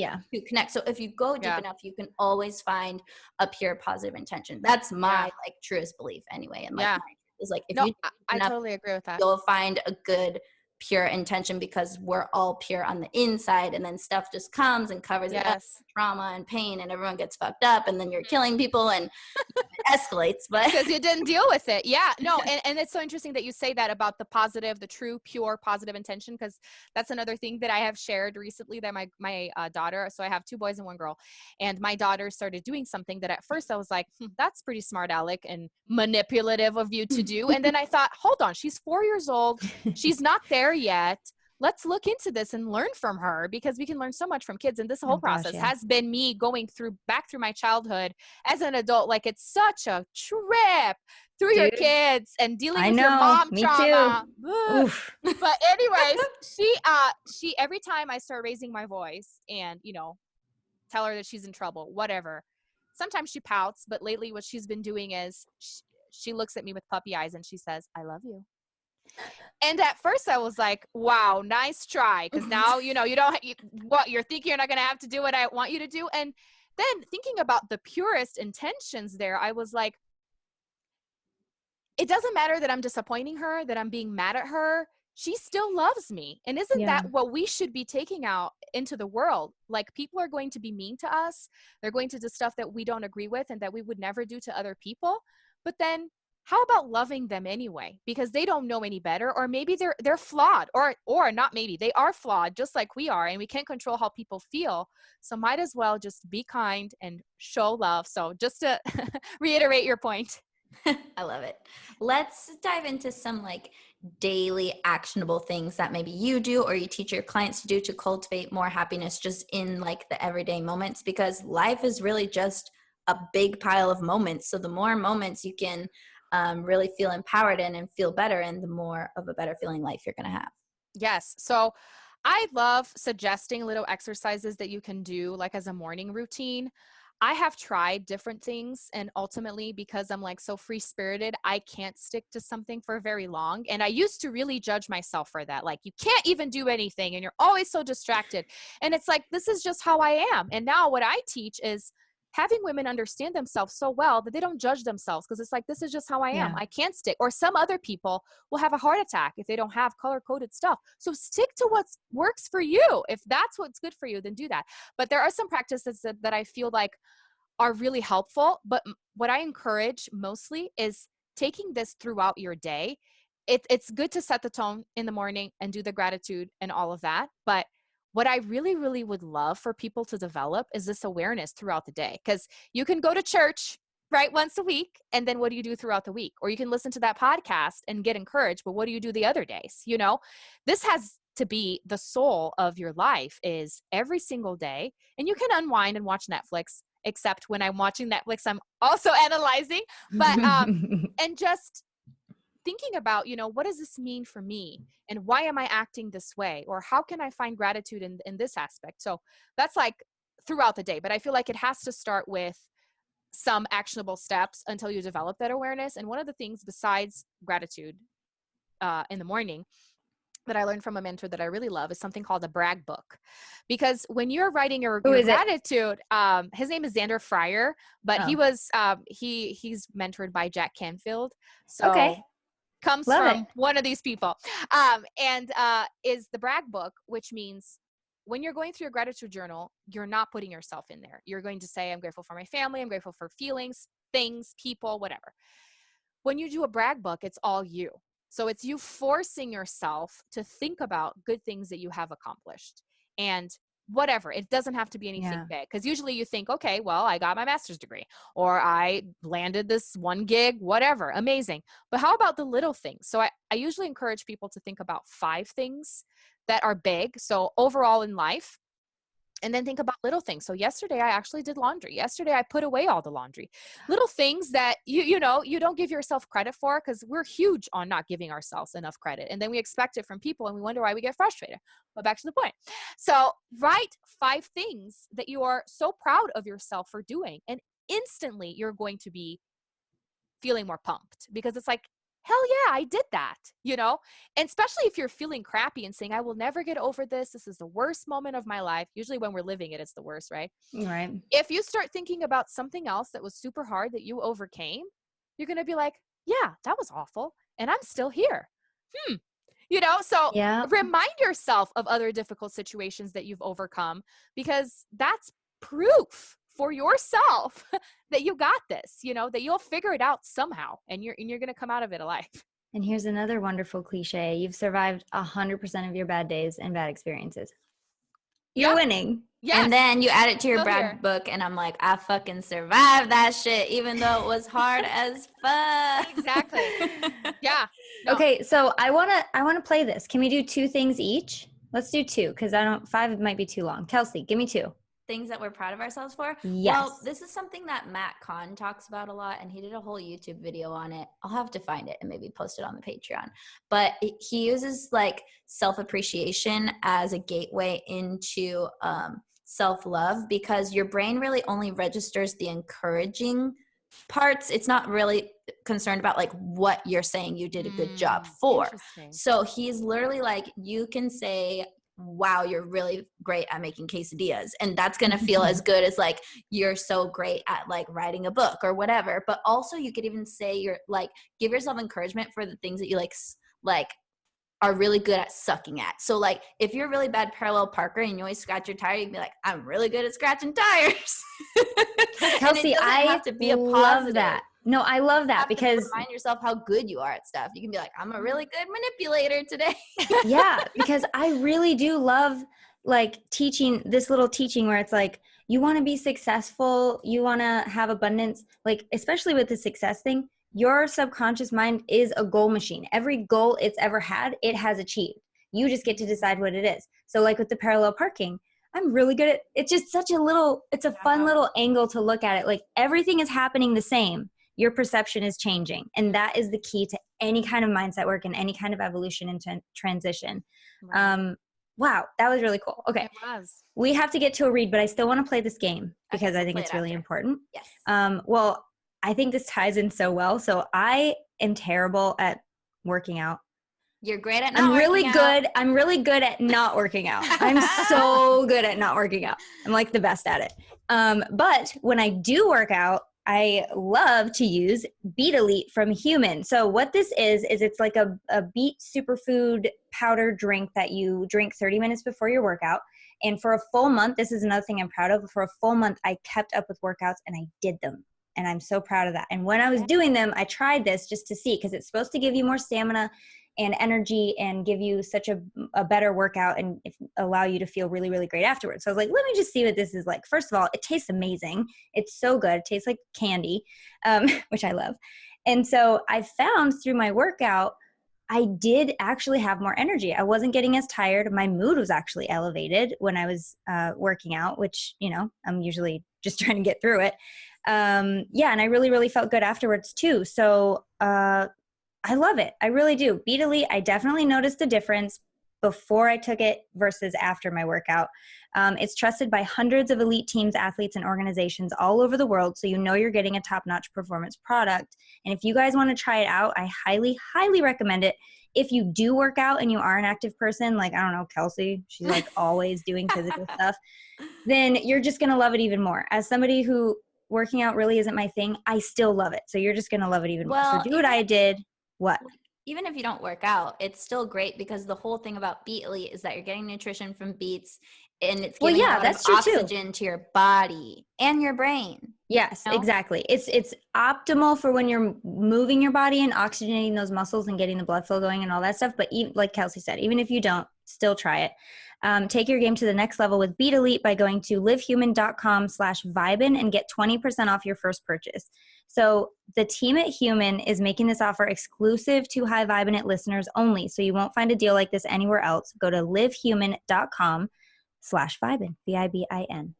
connect. So if you go deep enough, you can always find a pure positive intention. That's my like truest belief anyway. And like, is like, if you I totally agree with that. You'll find a good pure intention, because we're all pure on the inside, and then stuff just comes and covers it up, trauma and pain, and everyone gets fucked up, and then you're killing people, and it escalates. But because you didn't deal with it. And it's so interesting that you say that about the positive, the true pure positive intention, because that's another thing that I have shared recently, that my daughter, so I have 2 boys and 1 girl, and my daughter started doing something that at first I was like, that's pretty smart aleck and manipulative of you to do. And then I thought, hold on, she's 4 years old, she's not there yet, let's look into this and learn from her, because we can learn so much from kids. And this whole process has been me going back through my childhood as an adult. Like, it's such a trip through your kids and dealing with your mom trauma. But anyways, she every time I start raising my voice and, tell her that she's in trouble, whatever, sometimes she pouts, but lately what she's been doing is she looks at me with puppy eyes and she says, I love you. And at first I was like, wow, nice try. Because now, you're thinking you're not going to have to do what I want you to do. And then thinking about the purest intentions there, I was like, it doesn't matter that I'm disappointing her, that I'm being mad at her. She still loves me. And isn't that what we should be taking out into the world? Like, people are going to be mean to us. They're going to do stuff that we don't agree with and that we would never do to other people. But then how about loving them anyway? Because they don't know any better, or maybe they're flawed, or not maybe, they are flawed just like we are, and we can't control how people feel. So might as well just be kind and show love. So just to reiterate your point. I love it. Let's dive into some like daily actionable things that maybe you do or you teach your clients to do to cultivate more happiness just in like the everyday moments, because life is really just a big pile of moments. So the more moments you can really feel empowered in and feel better, and the more of a better feeling life you're going to have. Yes. So I love suggesting little exercises that you can do like as a morning routine. I have tried different things, and ultimately, because I'm like so free spirited, I can't stick to something for very long. And I used to really judge myself for that. Like, you can't even do anything and you're always so distracted. And it's like, this is just how I am. And now what I teach is having women understand themselves so well that they don't judge themselves, because it's like, this is just how I am. Yeah. I can't stick. Or some other people will have a heart attack if they don't have color coded stuff. So stick to what works for you. If that's what's good for you, then do that. But there are some practices that I feel like are really helpful. But what I encourage mostly is taking this throughout your day. It's good to set the tone in the morning and do the gratitude and all of that. But what I really, really would love for people to develop is this awareness throughout the day. Because you can go to church, right, once a week, and then what do you do throughout the week? Or you can listen to that podcast and get encouraged, but what do you do the other days? You know, this has to be the soul of your life, is every single day. And you can unwind and watch Netflix, except when I'm watching Netflix, I'm also analyzing, but, and just thinking about, you know, what does this mean for me? And why am I acting this way? Or how can I find gratitude in this aspect? So that's like throughout the day, but I feel like it has to start with some actionable steps until you develop that awareness. And one of the things besides gratitude in the morning that I learned from a mentor that I really love is something called a brag book. Because when you're writing your gratitude, his name is Xander Fryer, but he was he's mentored by Jack Canfield. So comes Love from it. one of these people. And is the brag book, which means when you're going through your gratitude journal, you're not putting yourself in there. You're going to say, I'm grateful for my family. I'm grateful for feelings, things, people, whatever. When you do a brag book, it's all you. So it's you forcing yourself to think about good things that you have accomplished. And whatever, it doesn't have to be anything big. Because usually you think, okay, well, I got my master's degree, or I landed this one gig, whatever, amazing. But how about the little things? So I usually encourage people to think about 5 things that are big. So overall in life, and then think about little things. So yesterday I actually did laundry. Yesterday I put away all the laundry. Little things that you know, you don't give yourself credit for, because we're huge on not giving ourselves enough credit. And then we expect it from people and we wonder why we get frustrated. But back to the point. So write 5 things that you are so proud of yourself for doing. And instantly you're going to be feeling more pumped, because it's like, hell yeah, I did that, you know? And especially if you're feeling crappy and saying, I will never get over this. This is the worst moment of my life. Usually when we're living it, it's the worst, right? Right. If you start thinking about something else that was super hard that you overcame, you're going to be like, yeah, that was awful. And I'm still here. You know, so remind yourself of other difficult situations that you've overcome, because that's proof for yourself that you got this, you know, that you'll figure it out somehow, and you're going to come out of it alive. And here's another wonderful cliche. You've survived 100% of your bad days and bad experiences. You're winning. Yes. And then you add it to your brag book, and I'm like, I fucking survived that shit, even though it was hard as fuck. Exactly. Yeah. No. Okay, so I wanna play this. Can we do 2 things each? Let's do 2, because 5 might be too long. Kelsey, give me 2. Things that we're proud of ourselves for? Yes. Well, this is something that Matt Kahn talks about a lot, and he did a whole YouTube video on it. I'll have to find it and maybe post it on the Patreon. But he uses like self-appreciation as a gateway into self-love, because your brain really only registers the encouraging parts. It's not really concerned about like what you're saying you did a good job for. So he's literally like, you can say, wow, you're really great at making quesadillas, and that's going to feel as good as like, you're so great at like writing a book or whatever. But also you could even say, you're like, give yourself encouragement for the things that you like are really good at sucking at. So like, if you're a really bad parallel parker and you always scratch your tire, you can be like, I'm really good at scratching tires. Kelsey, I have to be a love that. No, I love that, because remind yourself how good you are at stuff. You can be like, I'm a really good manipulator today. Yeah, because I really do love like teaching this little teaching where it's like, you want to be successful, you want to have abundance, like especially with the success thing, your subconscious mind is a goal machine. Every goal it's ever had, it has achieved. You just get to decide what it is. So like with the parallel parking, I'm really good at, it's just such a little, it's a fun little angle to look at it. Like everything is happening the same. Your perception is changing. And that is the key to any kind of mindset work and any kind of evolution and transition. Right. Wow, that was really cool. Okay. It was. We have to get to a read, but I still want to play this game because Okay, I we'll think play it's it really after. important. Yes. Well, I think this ties in so well. So I am terrible at working out. You're great at I'm really good at not working out. I'm so good at not working out. I'm like the best at it. But when I do work out, I love to use Beat Elite from Human. So what this is it's like a beet superfood powder drink that you drink 30 minutes before your workout. And for a full month, this is another thing I'm proud of. For a full month, I kept up with workouts and I did them. And I'm so proud of that. And when I was doing them, I tried this just to see, because it's supposed to give you more stamina and energy and give you such a better workout and allow you to feel really, really great afterwards. So I was like, let me just see what this is like. First of all, it tastes amazing. It's so good. It tastes like candy, which I love. And so I found through my workout, I did actually have more energy. I wasn't getting as tired. My mood was actually elevated when I was working out, which, you know, I'm usually just trying to get through it. And I really, really felt good afterwards too. So I love it. I really do. Beat Elite, I definitely noticed a difference before I took it versus after my workout. It's trusted by hundreds of elite teams, athletes, and organizations all over the world, so you know you're getting a top-notch performance product. And if you guys want to try it out, I highly, highly recommend it. If you do work out and you are an active person, like, I don't know, Kelsey, she's like always doing physical stuff, then you're just going to love it even more. As somebody who working out really isn't my thing, I still love it. So you're just going to love it even more. So do what I did. What? Even if you don't work out, it's still great because the whole thing about Beet Elite is that you're getting nutrition from beets and it's giving a lot of oxygen to your body and your brain. Yes, exactly. It's optimal for when you're moving your body and oxygenating those muscles and getting the blood flow going and all that stuff. But like Kelsey said, even if you don't, still try it. Take your game to the next level with Beat Elite by going to livehuman.com/Vibin and get 20% off your first purchase. So the team at Human is making this offer exclusive to High Vibin It listeners only. So you won't find a deal like this anywhere else. Go to livehuman.com/Vibin, VIBIN.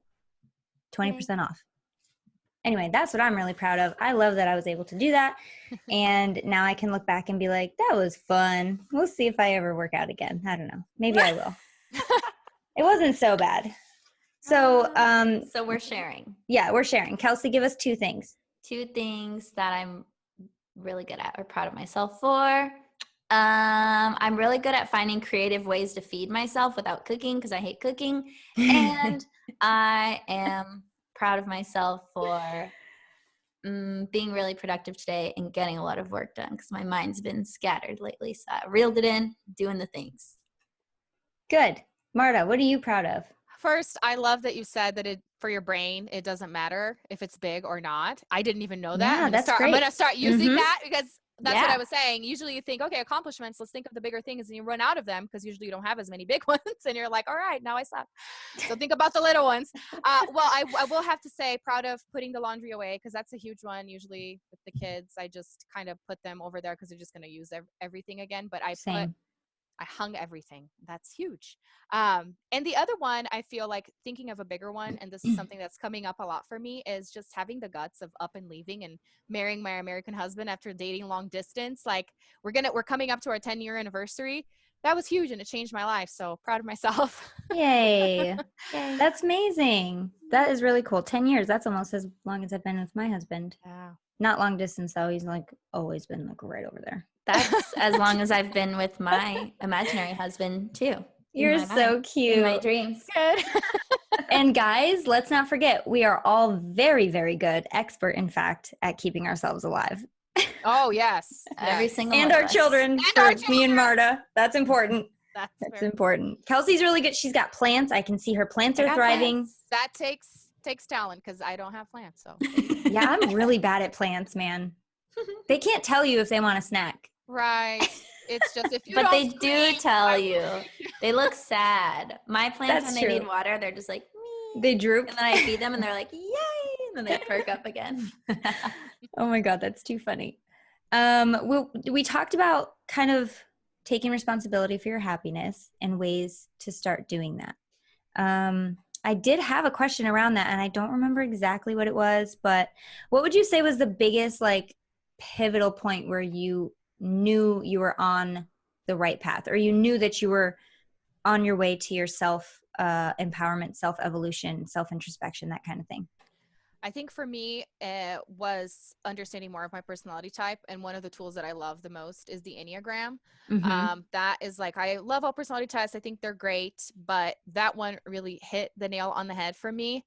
20% off. Anyway, that's what I'm really proud of. I love that I was able to do that. And now I can look back and be like, that was fun. We'll see if I ever work out again. I don't know. Maybe I will. It wasn't so bad. So we're sharing. Yeah, we're sharing. Kelsey, give us 2 things. 2 things that I'm really good at or proud of myself for. I'm really good at finding creative ways to feed myself without cooking because I hate cooking. And I am proud of myself for being really productive today and getting a lot of work done because my mind's been scattered lately. So I reeled it in, doing the things. Good. Marta, what are you proud of? First, I love that you said that for your brain, it doesn't matter if it's big or not. I didn't even know that. Yeah, I'm going to start using that because that's what I was saying. Usually you think, okay, accomplishments, let's think of the bigger things, and you run out of them because usually you don't have as many big ones and you're like, all right, now I suck. So think about the little ones. Well, I will have to say proud of putting the laundry away because that's a huge one. Usually with the kids, I just kind of put them over there because they're just going to use everything again. But I hung everything. That's huge. And the other one, I feel like thinking of a bigger one, and this is something that's coming up a lot for me, is just having the guts of up and leaving and marrying my American husband after dating long distance. Like we're coming up to our 10-year anniversary. That was huge and it changed my life. So proud of myself. Yay. That's amazing. That is really cool. 10 years. That's almost as long as I've been with my husband. Yeah. Not long distance though. He's like always been like right over there. That's as long as I've been with my imaginary husband too. You're so cute. In my dreams. Good. And guys, let's not forget, we are all very, very good, expert in fact, at keeping ourselves alive. Oh, yes. Every single and one our of us. children. And for our me children. and Marta. That's important. That's important. Kelsey's really good. She's got plants. I can see her plants are thriving. Plants. That takes talent because I don't have plants. So yeah, I'm really bad at plants, man. They can't tell you if they want a snack. Right. It's just if you but don't they scream, do tell you. They look sad. My plants, That's when they true. need water, they're just like, me. They droop. And then I feed them and they're like, yay. And then they perk up again. Oh my God, that's too funny. We talked about kind of taking responsibility for your happiness and ways to start doing that. I did have a question around that, and I don't remember exactly what it was, but what would you say was the biggest like pivotal point where you knew you were on the right path, or you knew that you were on your way to your self empowerment, self evolution, self introspection, that kind of thing? I think for me, it was understanding more of my personality type. And one of the tools that I love the most is the Enneagram. Mm-hmm. That is like, I love all personality types. I think they're great, but that one really hit the nail on the head for me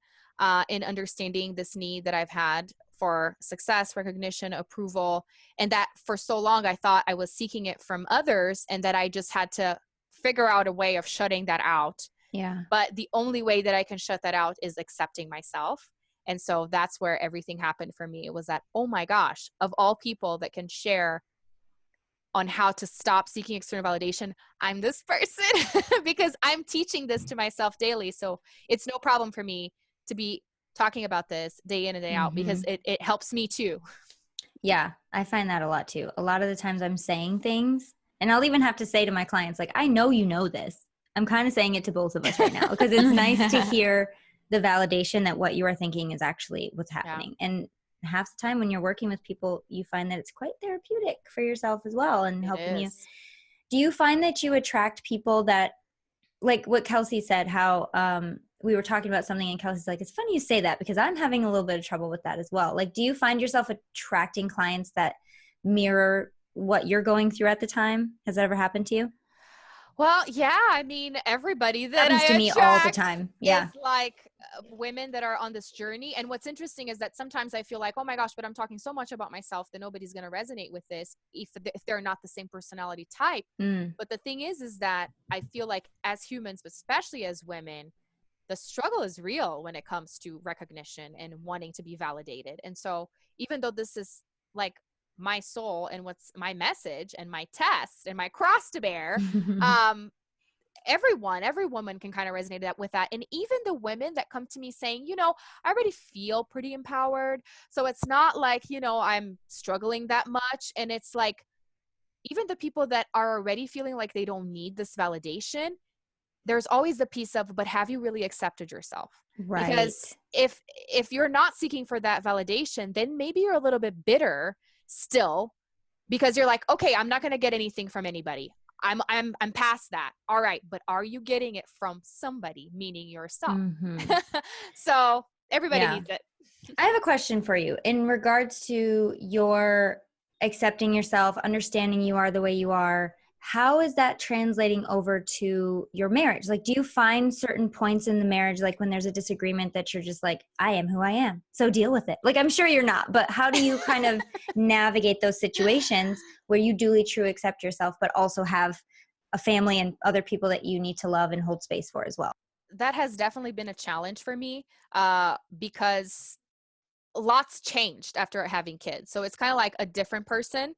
in understanding this need that I've had for success, recognition, approval. And that for so long, I thought I was seeking it from others and that I just had to figure out a way of shutting that out. Yeah. But the only way that I can shut that out is accepting myself. And so that's where everything happened for me. It was that, oh my gosh, of all people that can share on how to stop seeking external validation, I'm this person because I'm teaching this to myself daily. So it's no problem for me to be talking about this day in and day out because it helps me too. Yeah, I find that a lot too. A lot of the times I'm saying things, and I'll even have to say to my clients, like, I know you know this. I'm kind of saying it to both of us right now because it's nice to hear the validation that what you are thinking is actually what's happening. Yeah. And half the time when you're working with people, you find that it's quite therapeutic for yourself as well and helping you. Do you find that you attract people that, like what Kelsey said, how we were talking about something and Kelsey's like, it's funny you say that because I'm having a little bit of trouble with that as well. Like, do you find yourself attracting clients that mirror what you're going through at the time? Has that ever happened to you? Well, yeah. I mean, everybody that happens I to me all the time. Yeah. is like women that are on this journey. And what's interesting is that sometimes I feel like, oh my gosh, but I'm talking so much about myself that nobody's going to resonate with this if they're not the same personality type. But the thing is that I feel like as humans, but especially as women, the struggle is real when it comes to recognition and wanting to be validated. And so even though this is like my soul and what's my message and my test and my cross to bear, every woman can kind of resonate with that. And even the women that come to me saying, you know, I already feel pretty empowered. So it's not like, you know, I'm struggling that much. And it's like, even the people that are already feeling like they don't need this validation, there's always the piece of, but have you really accepted yourself? Right. Because if you're not seeking for that validation, then maybe you're a little bit bitter still because you're like, okay, I'm not going to get anything from anybody. I'm past that. All right. But are you getting it from somebody, meaning yourself? So everybody needs it. I have a question for you in regards to your accepting yourself, understanding you are the way you are. How is that translating over to your marriage? Like, do you find certain points in the marriage, like when there's a disagreement that you're just like, I am who I am, so deal with it? Like, I'm sure you're not, but how do you kind of navigate those situations where you duly true accept yourself, but also have a family and other people that you need to love and hold space for as well? That has definitely been a challenge for me because lots changed after having kids. So it's kind of like a different person.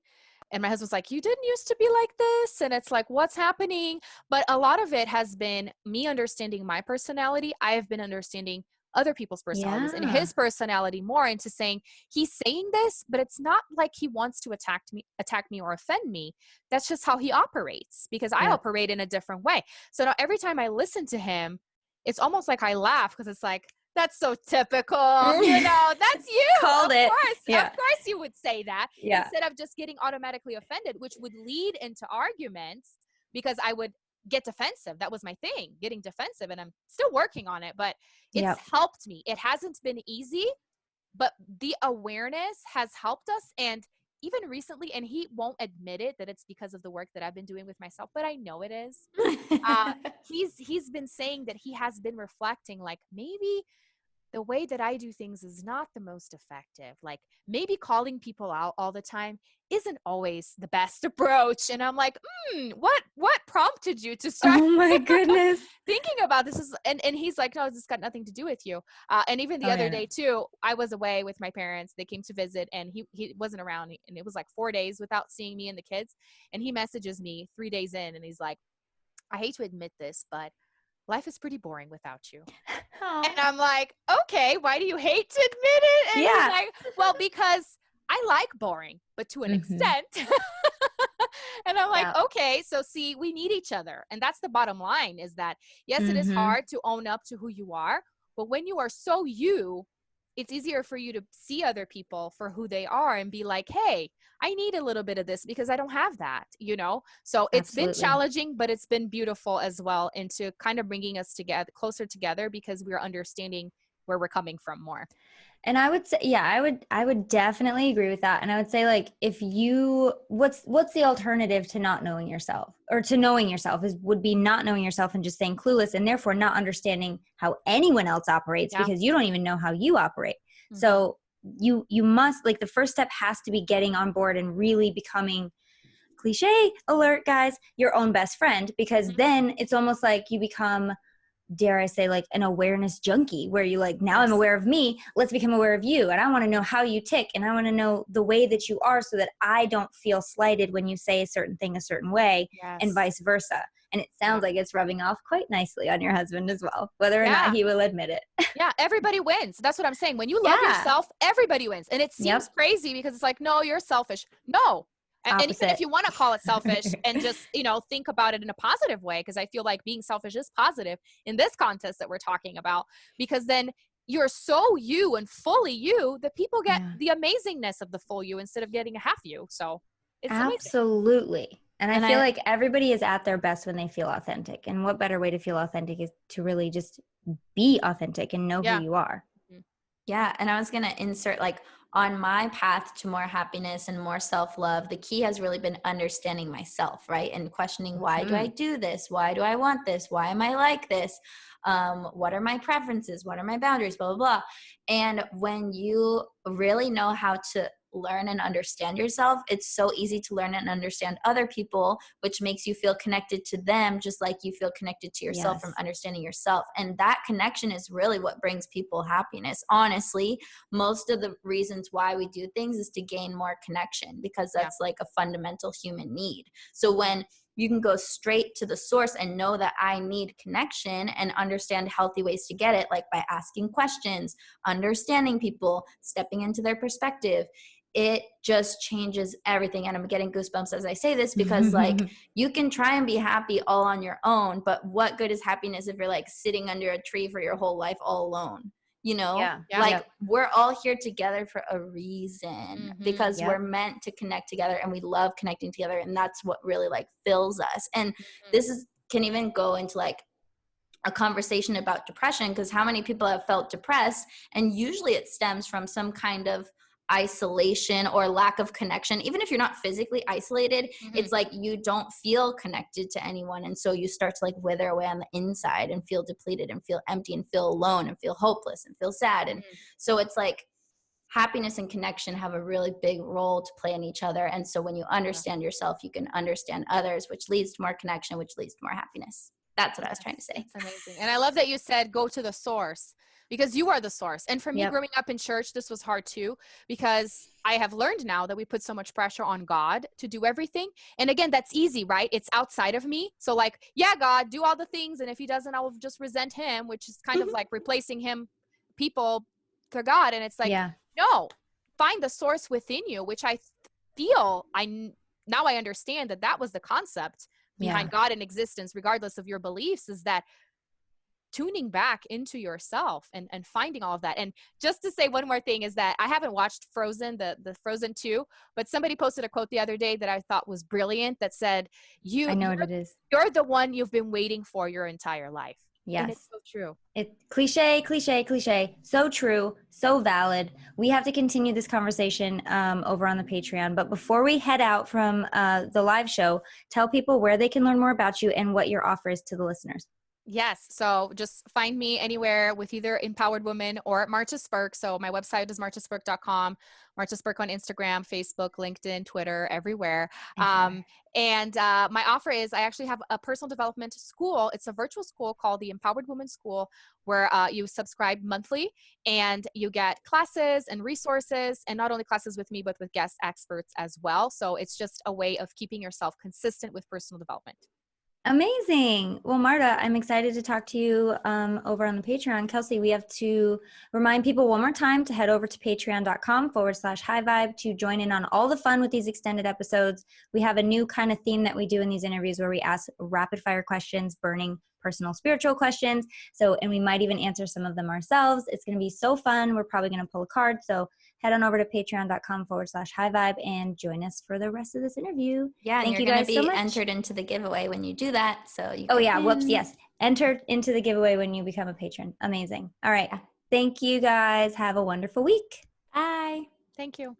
And my husband's like, you didn't used to be like this. And it's like, what's happening? But a lot of it has been me understanding my personality. I have been understanding other people's personalities and his personality more into saying, he's saying this, but it's not like he wants to attack me or offend me. That's just how he operates because I operate in a different way. So now every time I listen to him, it's almost like I laugh because it's like, that's so typical, you know, that's you. Called of it. Course, Of course you would say that instead of just getting automatically offended, which would lead into arguments because I would get defensive. That was my thing, getting defensive, and I'm still working on it, but it's helped me. It hasn't been easy, but the awareness has helped us. And even recently, and he won't admit it, that it's because of the work that I've been doing with myself, but I know it is. He's been saying that he has been reflecting like maybe the way that I do things is not the most effective. Like maybe calling people out all the time isn't always the best approach. And I'm like, what prompted you to start oh my goodness thinking about this? And he's like, no, this got nothing to do with you. And even the other day too, I was away with my parents. They came to visit and he wasn't around, and it was like 4 days without seeing me and the kids. And he messages me 3 days in and he's like, I hate to admit this, but life is pretty boring without you. And I'm like, okay, why do you hate to admit it? And he's like, well, because I like boring, but to an Mm-hmm. extent. And I'm like, Yeah. okay, so see, we need each other. And that's the bottom line, is that, yes, it is Mm-hmm. hard to own up to who you are, but when you are so you, it's easier for you to see other people for who they are and be like, hey, I need a little bit of this because I don't have that, you know? So it's been Absolutely. challenging, but it's been beautiful as well into kind of bringing us together, closer together, because we're understanding where we're coming from more. And I would say, yeah, I would definitely agree with that. And I would say, like, if you, what's the alternative to not knowing yourself, or to knowing yourself, would be not knowing yourself and just staying clueless, and therefore not understanding how anyone else operates, Yeah. because you don't even know how you operate. Mhm. So you must, like, the first step has to be getting on board and really becoming, cliche alert, guys, your own best friend, because Mhm. then it's almost like you become, dare I say, like an awareness junkie, where you like, now I'm Yes. aware of me, let's become aware of you. And I want to know how you tick, and I want to know the way that you are, so that I don't feel slighted when you say a certain thing a certain way, and Yes. vice versa. And it sounds like it's rubbing off quite nicely on your husband as well, whether or not Yeah. he will admit it. Yeah, everybody wins. That's what I'm saying. When you love Yeah. yourself, everybody wins. And it seems Yep. crazy because it's like, no, you're selfish. No. And even if Opposite. you want to call it selfish and just, think about it in a positive way, because I feel like being selfish is positive in this contest that we're talking about, because then you're so you and fully you that people get Yeah. the amazingness of the full you instead of getting a half you. So it's amazing. Absolutely. And I And feel like everybody is at their best when they feel authentic. And what better way to feel authentic is to really just be authentic and know who Yeah. you are. Yeah, and I was going to insert, like, on my path to more happiness and more self-love, the key has really been understanding myself, right? And questioning, why do I do this? Why do I want this? Why am I like this? What are my preferences? What are my boundaries? Blah, blah, blah. And when you really know how to learn and understand yourself, it's so easy to learn and understand other people, which makes you feel connected to them, just like you feel connected to yourself Yes. from understanding yourself. And that connection is really what brings people happiness. Honestly, most of the reasons why we do things is to gain more connection, because that's like a fundamental human need. So when you can go straight to the source and know that I need connection, and understand healthy ways to get it, like by asking questions, understanding people, stepping into their perspective, it just changes everything. And I'm getting goosebumps as I say this, because like, you can try and be happy all on your own, but what good is happiness if you're like sitting under a tree for your whole life all alone? Yeah. Yeah. Like, we're all here together for a reason, because Yep. we're meant to connect together, and we love connecting together, and that's what really like fills us. And Mhm. this can even go into like a conversation about depression, because how many people have felt depressed, and usually it stems from some kind of isolation or lack of connection. Even if you're not physically isolated, it's like you don't feel connected to anyone, and so you start to like wither away on the inside and feel depleted and feel empty and feel alone and feel hopeless and feel sad. And so it's like happiness and connection have a really big role to play in each other. And so when you understand yourself, you can understand others, which leads to more connection, which leads to more happiness. That's what I was trying to say. That's amazing. And I love that you said go to the source, because you are the source. And for me, Yep. growing up in church, this was hard too, because I have learned now that we put so much pressure on God to do everything. And again, that's easy, right? It's outside of me. So like, yeah, God, do all the things. And if he doesn't, I will just resent him, which is kind of like replacing people to God. And it's like, Yeah. no, find the source within you, which I feel now I understand that was the concept behind God in existence, regardless of your beliefs, is that tuning back into yourself and finding all of that. And just to say one more thing is that I haven't watched Frozen, the Frozen 2, but somebody posted a quote the other day that I thought was brilliant, that said, I know what it is. you're the one you've been waiting for your entire life. Yes. And it's so true. It cliche. So true. So valid. We have to continue this conversation over on the Patreon. But before we head out from the live show, tell people where they can learn more about you and what your offer is to the listeners. Yes. So just find me anywhere with either Empowered Woman or Marta Spirk. So my website is martaspirk.com, Marta Spirk on Instagram, Facebook, LinkedIn, Twitter, everywhere. And my offer is I actually have a personal development school. It's a virtual school called the Empowered Woman School, where you subscribe monthly and you get classes and resources, and not only classes with me, but with guest experts as well. So it's just a way of keeping yourself consistent with personal development. Amazing. Well, Marta, I'm excited to talk to you over on the Patreon. Kelsey, we have to remind people one more time to head over to patreon.com/highvibe to join in on all the fun with these extended episodes. We have a new kind of theme that we do in these interviews where we ask rapid fire questions, burning personal spiritual questions. And we might even answer some of them ourselves. It's going to be so fun. We're probably going to pull a card. So head on over to patreon.com/highvibe and join us for the rest of this interview. Yeah, Thank and you you're going to guys so be much. entered into the giveaway when you do that. So you Oh can yeah, whoops, win. yes. Enter into the giveaway when you become a patron. Amazing. All right. Yeah. Thank you guys. Have a wonderful week. Bye. Thank you.